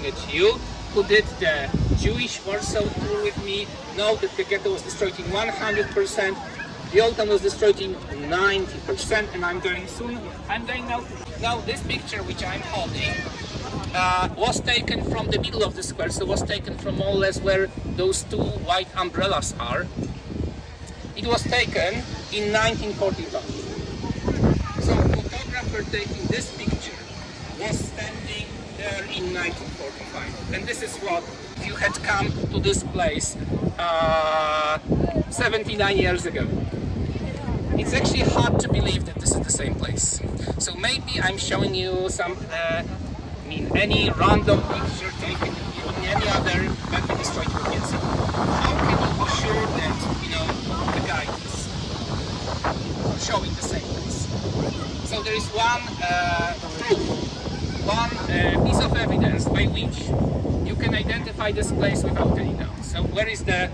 it. You who did the Jewish Warsaw tour with me know that the ghetto was destroyed in 100%. The old town was destroyed in 90%, and I'm going now. Now this picture which I'm holding was taken from the middle of the square, so was taken from more or less where those two white umbrellas are. It was taken in 1945. So the photographer taking this picture was standing there in 1945. And this is what, if you had come to this place 79 years ago. It's actually hard to believe that this is the same place. So maybe I'm showing you some, any random picture taken in any other badly destroyed location. How can you be sure that, the guide is showing the same place? So there is one proof, one piece of evidence by which you can identify this place without any doubt. So where is the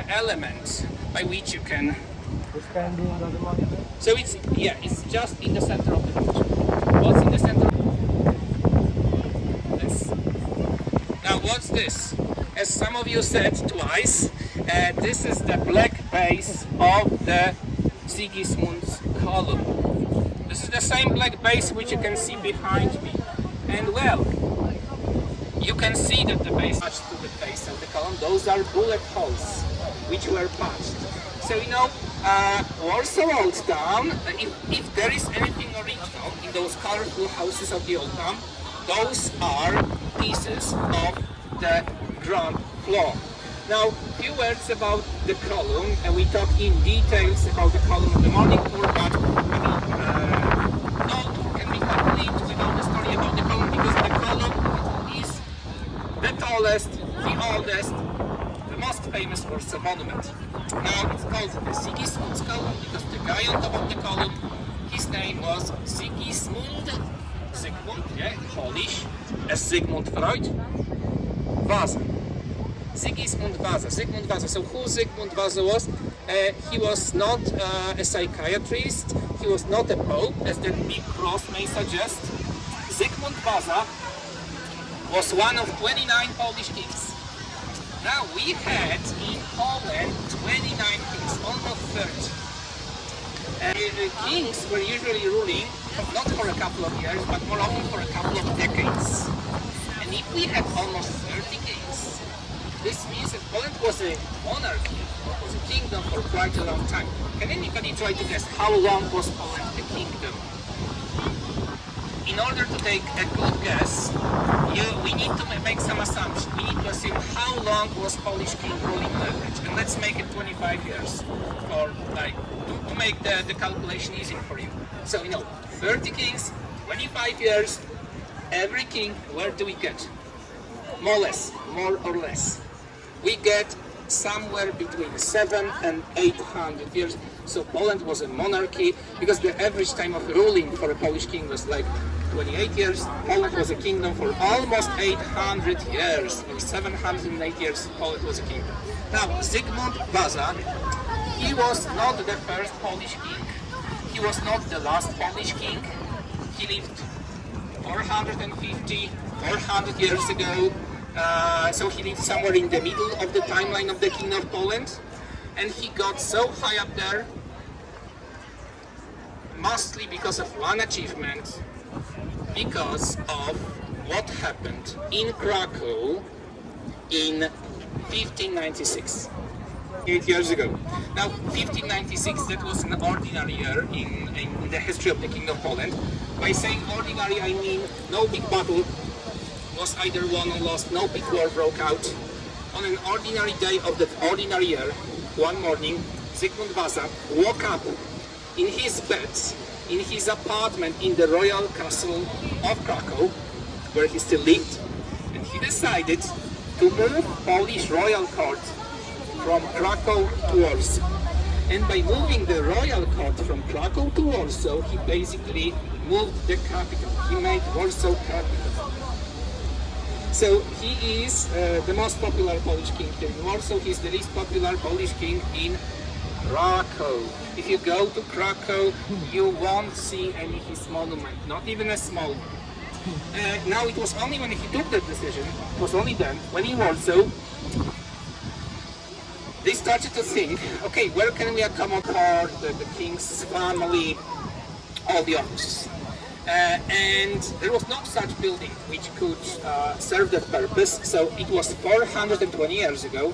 element by which you can? So it's just in the center of the picture. What's in the center? This. Now what's this? As some of you said twice, this is the black base of the Sigismund's column. This is the same black base which you can see behind me. And well, you can see that the base touched to the base of the column. Those are bullet holes which were patched. So Warsaw Old Town, if there is anything original in those colorful houses of the Old Town, those are pieces of the ground floor. Now, a few words about the column, and we talk in details about the column of the morning tour, but no tour can be complete without the story about the column, because the column is the tallest, the oldest, the most famous Warsaw monument. Now it's called the Sigismund's column because the guy on top of the column, his name was Sigmund, Polish, as Sigmund Freud, Vasa. Sigmund Vasa. So who Sigmund Vasa was? He was not a psychiatrist, he was not a pope, as that big cross may suggest. Sigmund Vasa was one of 29 Polish kings. Now we had in Poland 29 kings, almost 30. The kings were usually ruling not for a couple of years, but more often for a couple of decades. And if we had almost 30 kings, this means that Poland was a monarchy, was a kingdom for quite a long time. Can anybody try to guess how long was Poland a kingdom? In order to take a good guess, we need to make some assumptions. We need to assume how long was Polish king ruling on average, and let's make it 25 years, or to make the calculation easier for you. So 30 kings, 25 years, every king. Where do we get? More or less. We get somewhere between 700 and 800 years. So Poland was a monarchy because the average time of ruling for a Polish king was like 28 years. Poland was a kingdom for almost 800 years. In 708 years, Poland was a kingdom. Now, Zygmunt Vasa, he was not the first Polish king. He was not the last Polish king. He lived 400 years ago. So he lived somewhere in the middle of the timeline of the Kingdom of Poland. And he got so high up there, mostly because of one achievement, because of what happened in Krakow in 1596, 8 years ago. Now, 1596, that was an ordinary year in the history of the Kingdom of Poland. By saying ordinary, I mean no big battle was either won or lost, no big war broke out. On an ordinary day of that ordinary year, one morning, Zygmunt Vasa woke up in his bed, in his apartment in the royal castle of Krakow, where he still lived, and he decided to move Polish royal court from Krakow to Warsaw. And by moving the royal court from Krakow to Warsaw, he basically moved the capital. He made Warsaw capital. So he is the most popular Polish king here in Warsaw. He's the least popular Polish king in Krakow. If you go to Krakow, you won't see any his monument, not even a small one. Now it was only when he took that decision, it was only then, when in Warsaw, they started to think, okay, where can we accommodate the king's family, all the offices? And there was no such building which could serve that purpose, so it was 420 years ago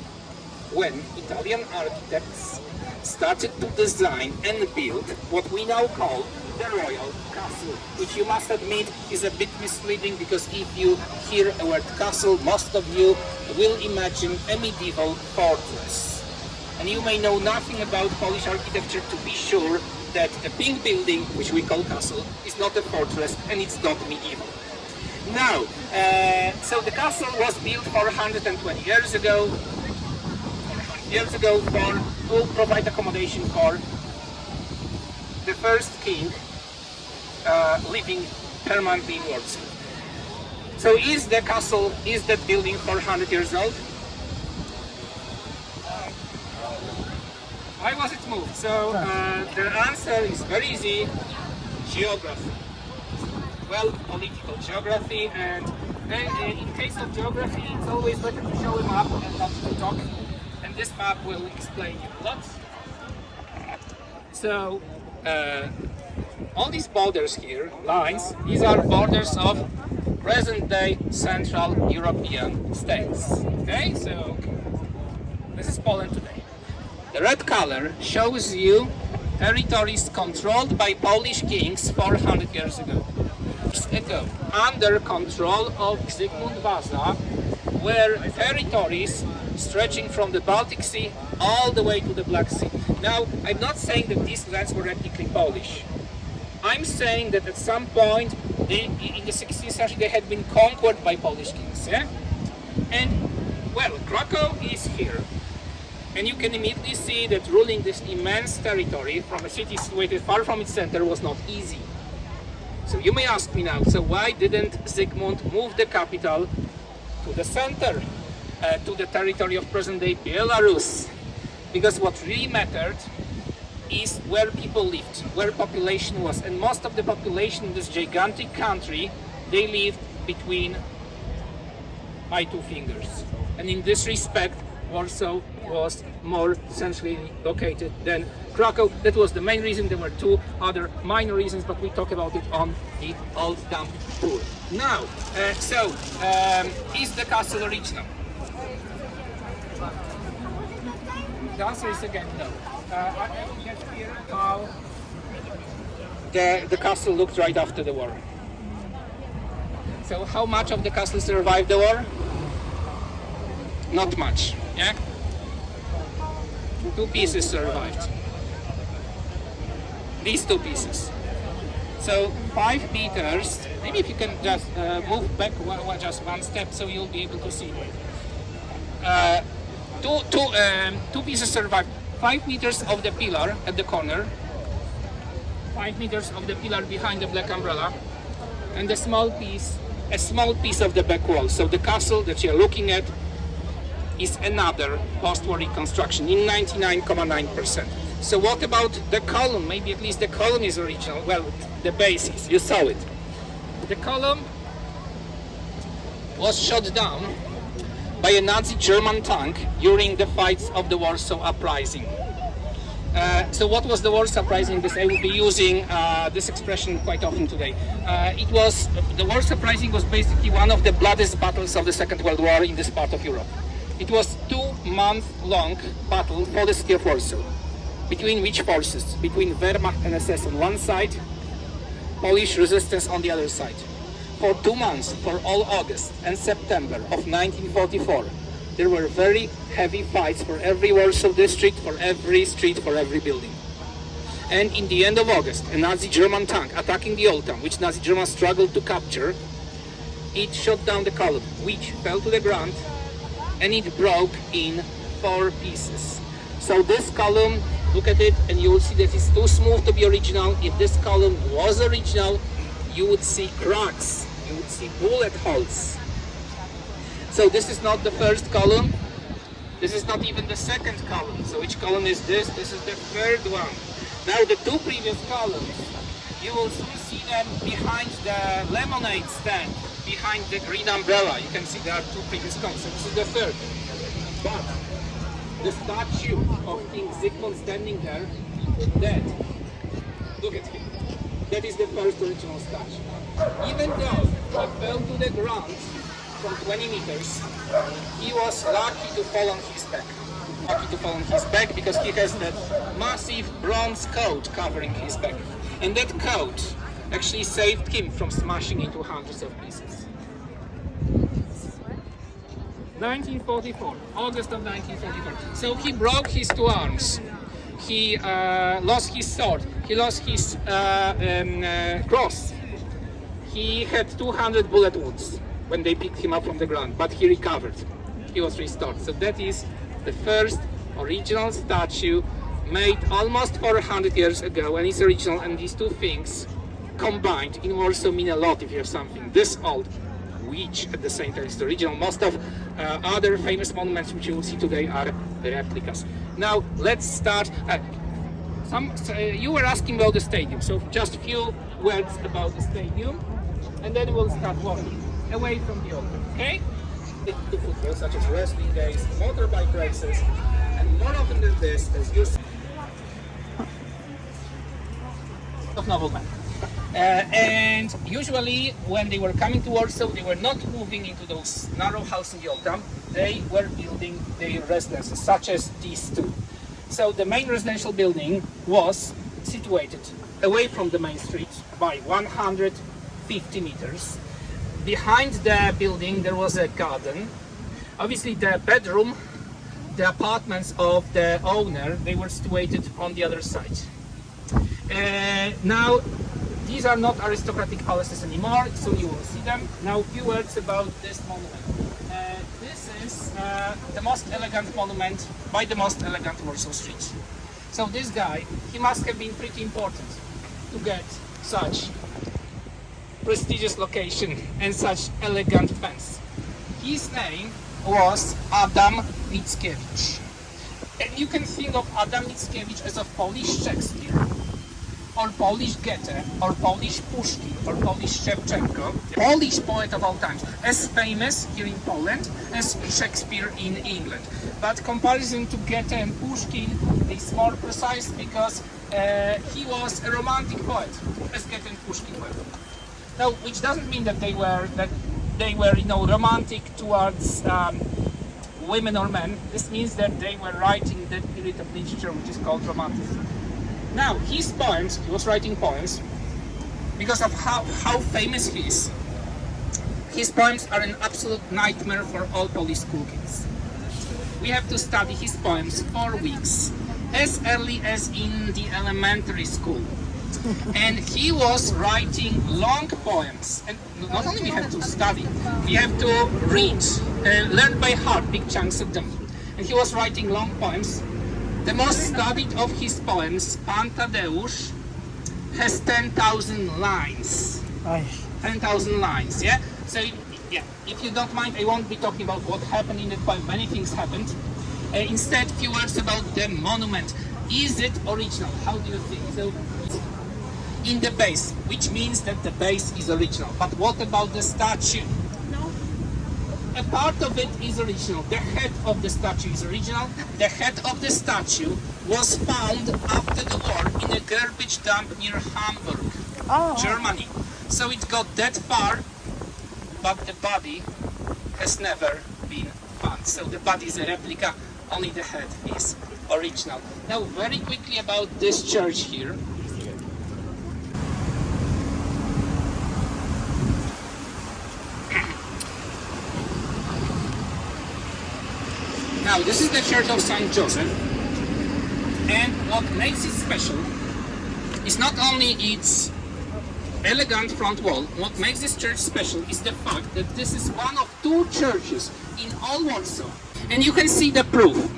when Italian architects started to design and build what we now call the Royal Castle, which you must admit is a bit misleading, because if you hear the word castle, most of you will imagine a medieval fortress. And you may know nothing about Polish architecture to be sure that the pink building, which we call castle, is not a fortress and it's not medieval. Now, so the castle was built 420 years ago, to provide accommodation for the first king living permanently in Warsaw. So is the castle, is that building 400 years old? Why was it moved? So the answer is very easy: geography. Well, political geography, and in case of geography, it's always better to show a map and not to talk. And this map will explain you a lot. So all these borders here, lines, these are borders of present-day Central European states. Okay, so this is Poland today. The red color shows you territories controlled by Polish kings 400 years ago. Under control of Zygmunt Waza, were territories stretching from the Baltic Sea all the way to the Black Sea. Now, I'm not saying that these lands were ethnically Polish. I'm saying that at some point in the 16th century they had been conquered by Polish kings. Yeah? And, well, Krakow is here. And you can immediately see that ruling this immense territory from a city situated far from its center was not easy. So you may ask me now, so why didn't Zygmunt move the capital to the center, to the territory of present-day Belarus? Because what really mattered is where people lived, where population was. And most of the population in this gigantic country, they lived between my two fingers. And in this respect, Warsaw was more centrally located than Krakow. That was the main reason. There were two other minor reasons, but we talk about it on the Old Dump tour. Now, is the castle original? The answer is again no. I will get here how the castle looked right after the war. So how much of the castle survived the war? Not much. Yeah? Two pieces survived. These two pieces. So 5 meters. Maybe if you can just move back just one step, so you'll be able to see. Two pieces survived. 5 meters of the pillar at the corner. 5 meters of the pillar behind the black umbrella, and a small piece of the back wall. So the castle that you're looking at is another post-war reconstruction in 99.9%. So what about the column? Maybe at least the column is original. Well, the basis, you saw it. The column was shot down by a Nazi German tank during the fights of the Warsaw Uprising. So what was the Warsaw Uprising? I will be using this expression quite often today. The Warsaw Uprising was basically one of the bloodiest battles of the Second World War in this part of Europe. It was 2-month-long battle for the city of Warsaw. Between which forces? Between Wehrmacht and SS on one side, Polish resistance on the other side. For 2 months, for all August and September of 1944, there were very heavy fights for every Warsaw district, for every street, for every building. And in the end of August, a Nazi German tank attacking the old town, which Nazi Germans struggled to capture, it shot down the column, which fell to the ground, and it broke in 4 pieces. So this column, look at it, and you will see that it's too smooth to be original. If this column was original, you would see cracks, you would see bullet holes. So this is not the first column, this is not even the second column. So which column is this? This is the third one. Now the 2 previous columns You will soon see them behind the lemonade stand, behind the green umbrella. You can see there are two previous cones, so this is the third. But the statue of King Zygmunt standing there, dead. Look at him. That is the first original statue. Even though he fell to the ground from 20 meters, he was lucky to fall on his back. Lucky to fall on his back because he has that massive bronze coat covering his back. And that coat actually saved him from smashing into hundreds of pieces. 1944, August of 1944. So he broke his two arms. He lost his sword. He lost his cross. He had 200 bullet wounds when they picked him up from the ground, but he recovered. He was restored. So that is the first original statue made almost 400 years ago, and it's original. And these two things combined in Warsaw mean a lot if you have something this old, which at the same time is the original. Most of other famous monuments which you will see today are replicas. Now let's start. You were asking about the stadium, so just a few words about the stadium, and then we'll start walking away from the open. Okay? The football, such as wrestling games, motorbike races, and more often than this, as you see, of noblemen. And usually when they were coming to Warsaw, they were not moving into those narrow houses in the old town. They were building their residences, such as these two. So the main residential building was situated away from the main street by 150 meters. Behind the building there was a garden. Obviously the bedroom, the apartments of the owner, they were situated on the other side. Now these are not aristocratic palaces anymore, so you will see them. Now a few words about this monument. This is the most elegant monument by the most elegant Warsaw street. So this guy, he must have been pretty important to get such prestigious location and such elegant fence. His name was Adam Mickiewicz. And you can think of Adam Mickiewicz as a Polish Shakespeare, or Polish Goethe, or Polish Pushkin, or Polish Shevchenko, Polish poet of all times, as famous here in Poland as Shakespeare in England. But comparison to Goethe and Pushkin is more precise because he was a romantic poet, as Goethe and Pushkin were. Now, which doesn't mean that they were romantic towards women or men. This means that they were writing that period of literature which is called Romanticism. Now, his poems, he was writing poems because of how famous he is. His poems are an absolute nightmare for all Polish school kids. We have to study his poems for weeks, as early as in the elementary school. And he was writing long poems. And not only we have to study, we have to read, learn by heart big chunks of them. And he was writing long poems. The most studied of his poems, Pan Tadeusz, has 10,000 lines. 10,000 lines, yeah? So, yeah, if you don't mind, I won't be talking about what happened in the poem. Many things happened. Instead, a few words about the monument. Is it original? How do you think? So, in the base, which means that the base is original. But what about the statue? A part of it is original. The head of the statue is original. The head of the statue was found after the war in a garbage dump near Hamburg, Germany. So it got that far, but the body has never been found. So the body is a replica, only the head is original. Now, very quickly about this church here. Now, this is the Church of St. Joseph, and what makes it special is not only its elegant front wall. What makes this church special is the fact that this is one of two churches in all Warsaw. And you can see the proof.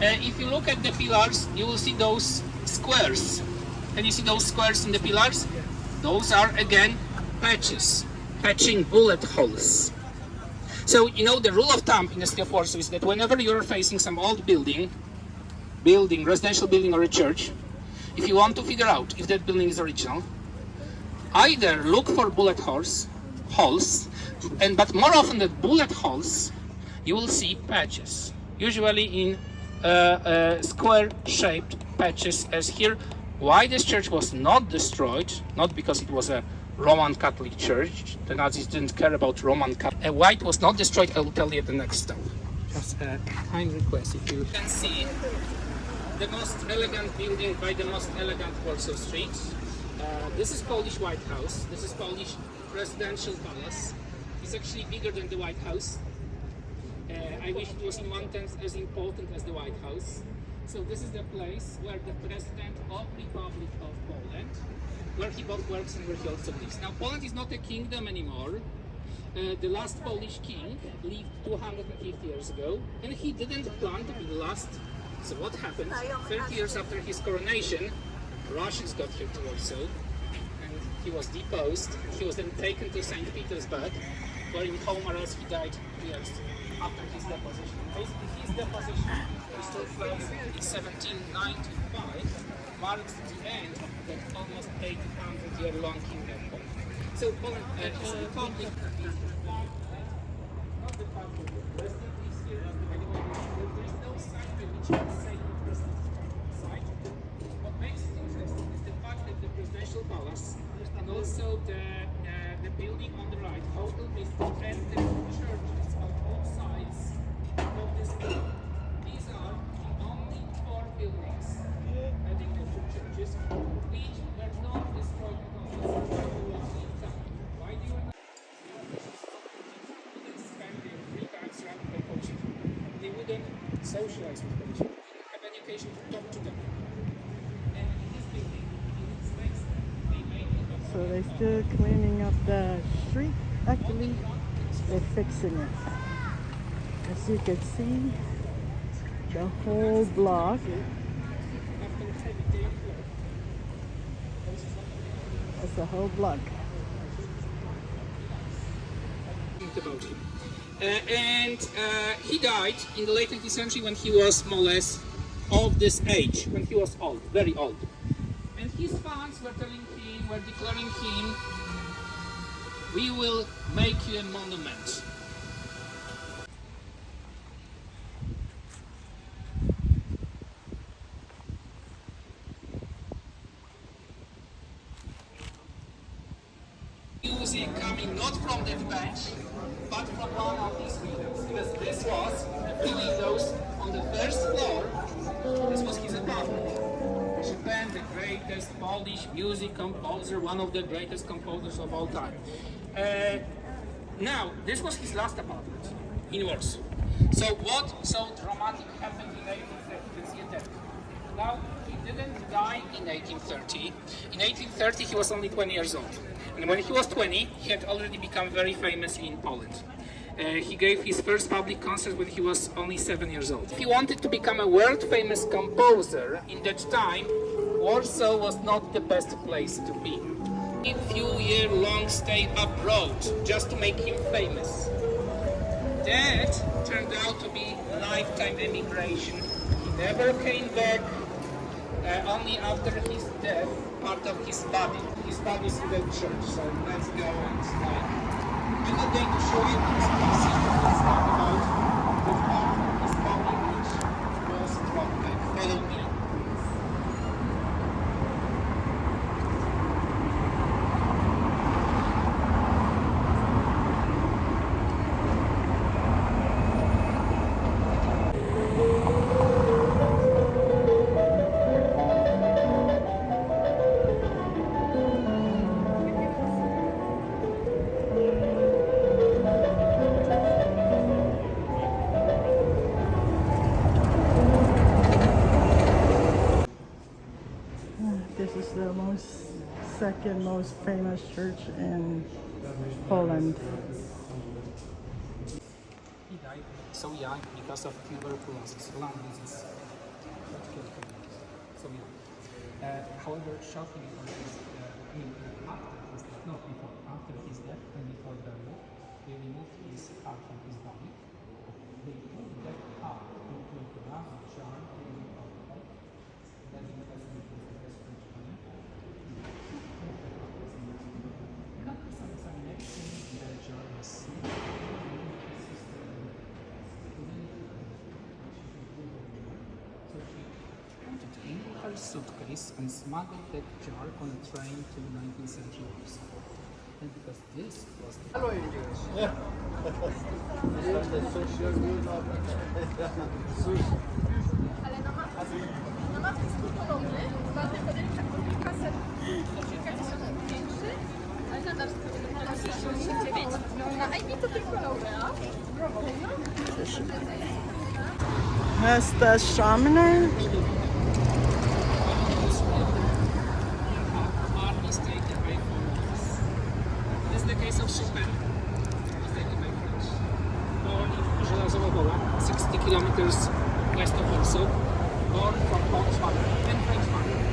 If you look at the pillars, you will see those squares. Can you see those squares in the pillars? Those are, again, patches, patching bullet holes. So, you know, the rule of thumb in the city of Warsaw is that whenever you're facing some old building, residential building or a church, if you want to figure out if that building is original, either look for bullet holes, but more often than bullet holes, you will see patches, usually in square-shaped patches, as here. Why this church was not destroyed, not because it was a Roman Catholic church, the Nazis didn't care about Roman Catholic. Why it was not destroyed, I will tell you at the next step. Just a kind request, if you can see the most elegant building by the most elegant Warsaw Street. This is Polish White House. This is Polish Presidential Palace. It's actually bigger than the White House. I wish it was in one tenth as important as the White House. So this is the place where the President of Republic of Poland, where he both works and where he also lives. Now, Poland is not a kingdom anymore. The last Polish king lived 250 years ago, and he didn't plan to be the last. So what happened? 30 years after his coronation, Russians got here to Warsaw, and he was deposed. He was then taken to St. Petersburg, where in home arrest he died 2 years after his deposition. Basically, his deposition, which took place in 1795, marks the end of that almost 800-year-long kingdom. So Poland, public, not the fact that the president is here, by the way, there is no sign by which you can say the president is site. What makes it interesting is the fact that the presidential palace and also the building on the right, Hotel Vista, and the churches on both sides of this building. These are the only 4 buildings, adding the 2 churches, which were not destroyed at all. Why do you not spend their free time surrounded by Polish people? They wouldn't socialize with Polish people. They didn't have any occasion to talk to them. And in this building, in this space, they made it. So they're still cleaning up the street. Actually, they're fixing it. As you can see, the whole block. That's the whole block. About him. He died in the late 19th century when he was more or less of this age, when he was old, very old. And his fans were telling him, were declaring him, we will make you a monument. Music coming not from that bench, but from one of these windows, because this was the windows on the first floor. This was his apartment. Chopin, the greatest Polish music composer, one of the greatest composers of all time. Now, this was his last apartment in Warsaw. So what so dramatic happened in 1830? You can see it there. Now, he didn't die in 1830. In 1830, he was only 20 years old. And when he was 20, he had already become very famous in Poland. He gave his first public concert when he was only 7 years old. If he wanted to become a world-famous composer in that time, Warsaw was not the best place to be. A few-year-long stay abroad just to make him famous. That turned out to be lifetime emigration. He never came back. Only after his death, part of his body. His body is in the church, so let's go and slide. I'm not going to show you this piece, let's talk about the part of his body which was brought back. Follow me. This is the second most famous church in Poland. He died so young because of tuberculosis, lung disease. So young. However, shortly before his, after his death, not before, after his death and before burial, they removed his heart from his body. They put that heart into a glass jar in the alcohol. That is the best French money. large suitcase and smuggled that jar on a train to 19th century Warsaw. And because this was the Ale na matki podobny, zwarty wtedy kilkaset, kilkadziesiąt większy, ale nadal 69. Na IP to tylko nowe, a? That's the Shamaner. art was taken away from us. This is the case of Chopin. Was taken by French. Born in Żelazowa Wola, 60 kilometers west of Warsaw. Born from Polish mother and French mother.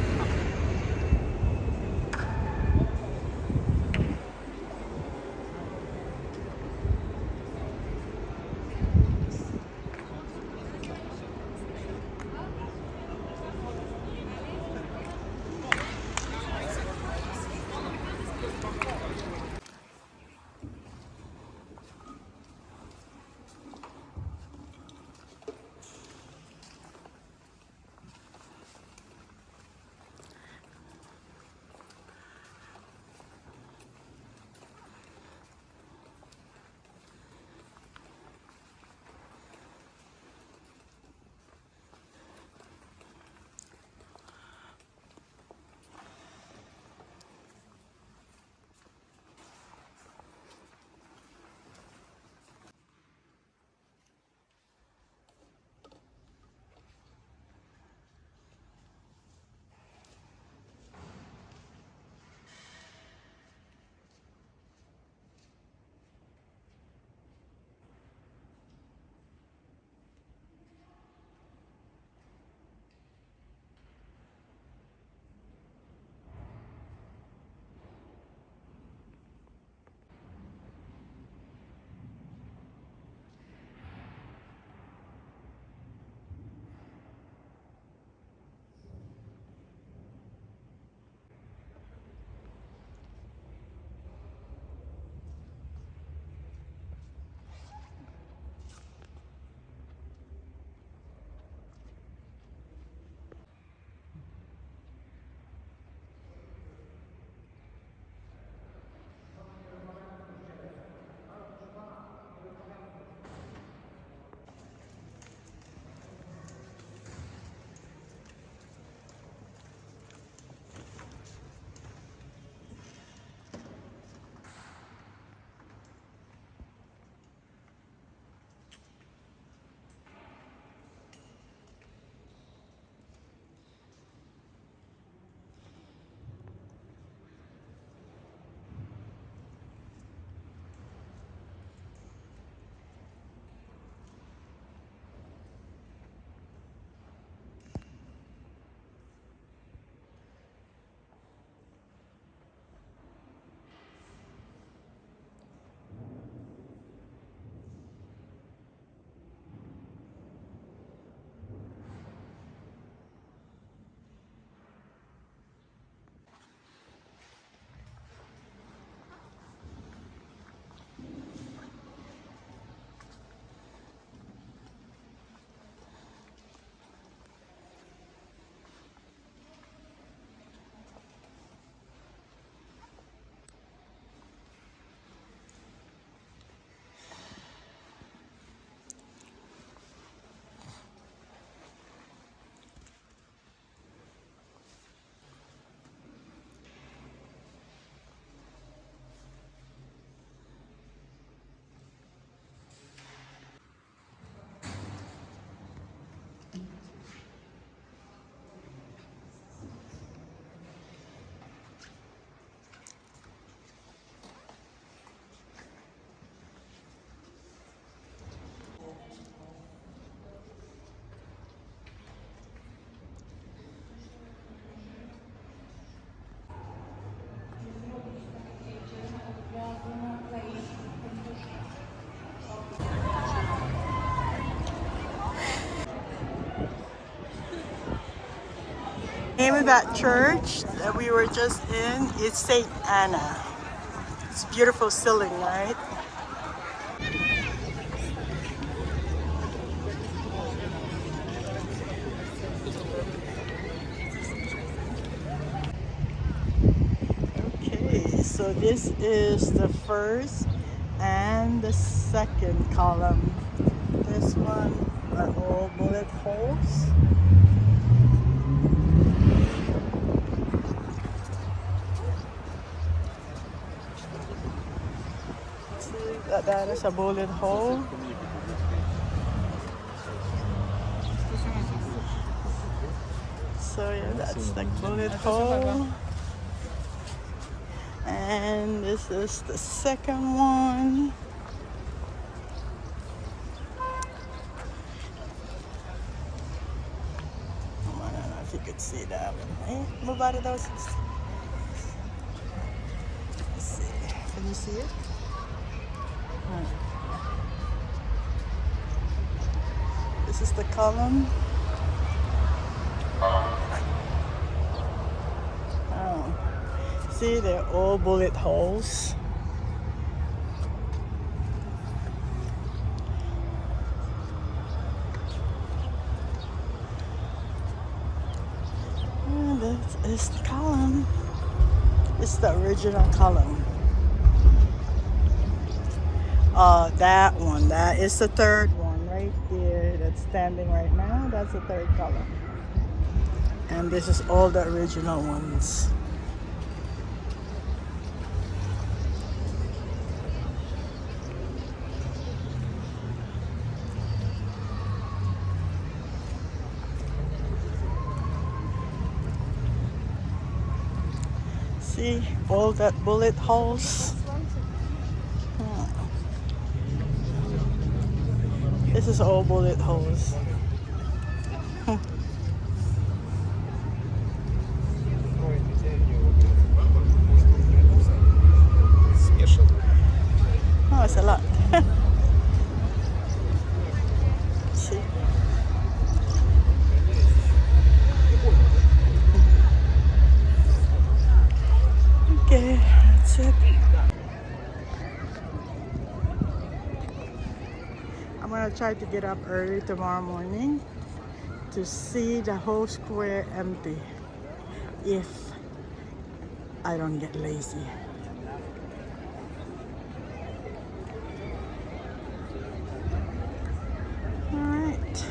Name of that church that we were just in is Saint Anna. It's beautiful ceiling, right? So this is the first and the second column. This one are all bullet holes. See that is a bullet hole. So yeah, that's the bullet hole. And this is the second one. I don't know if you could see that one. Eh, move out of those. Let's see. Can you see it? This is the column. Oh. See, they're all bullet holes. And this is the column. It's the original column. That one. That is the third one right there that's standing right now. That's the third column. And this is all the original ones. See all that bullet holes? This is all bullet holes. Oh, it's a lot. See? Okay, that's it. I'm gonna try to get up early tomorrow morning to see the whole square empty if I don't get lazy. All right.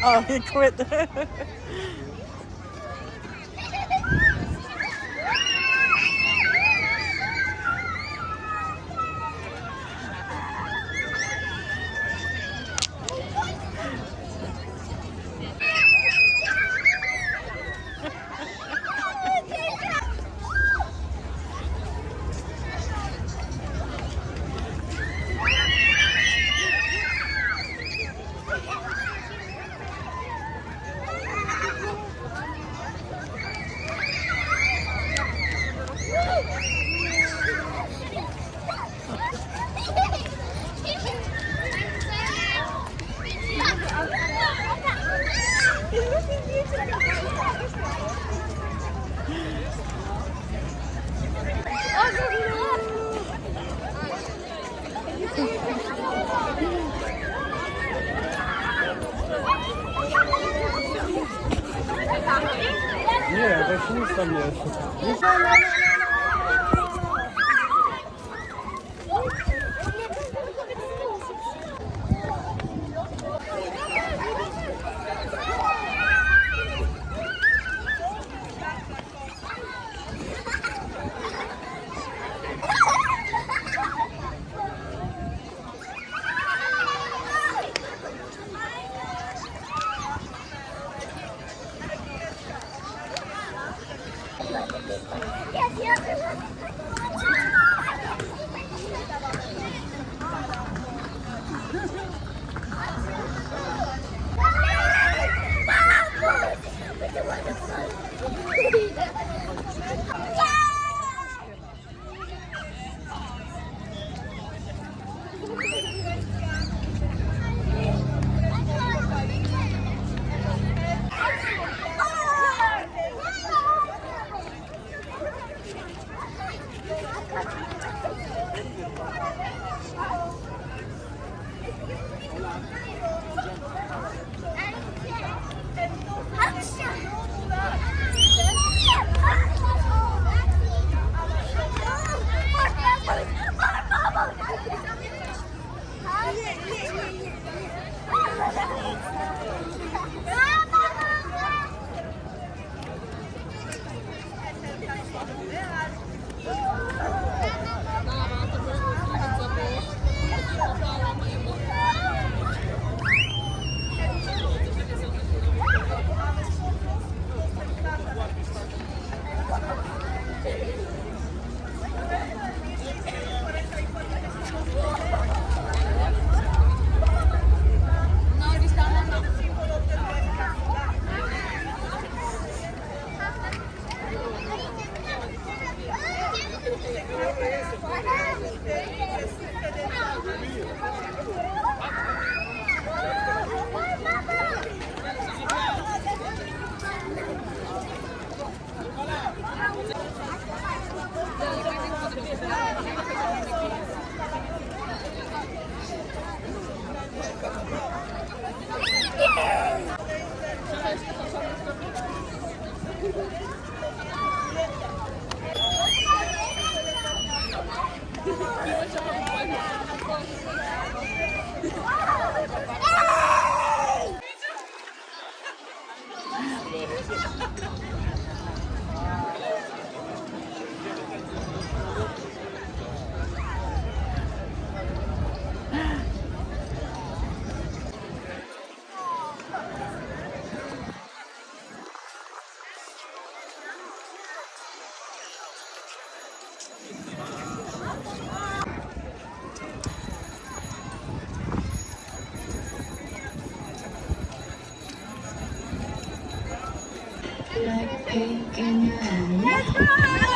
Oh, he quit. Nie, właśnie nic tam jest. Like pink in your eyes.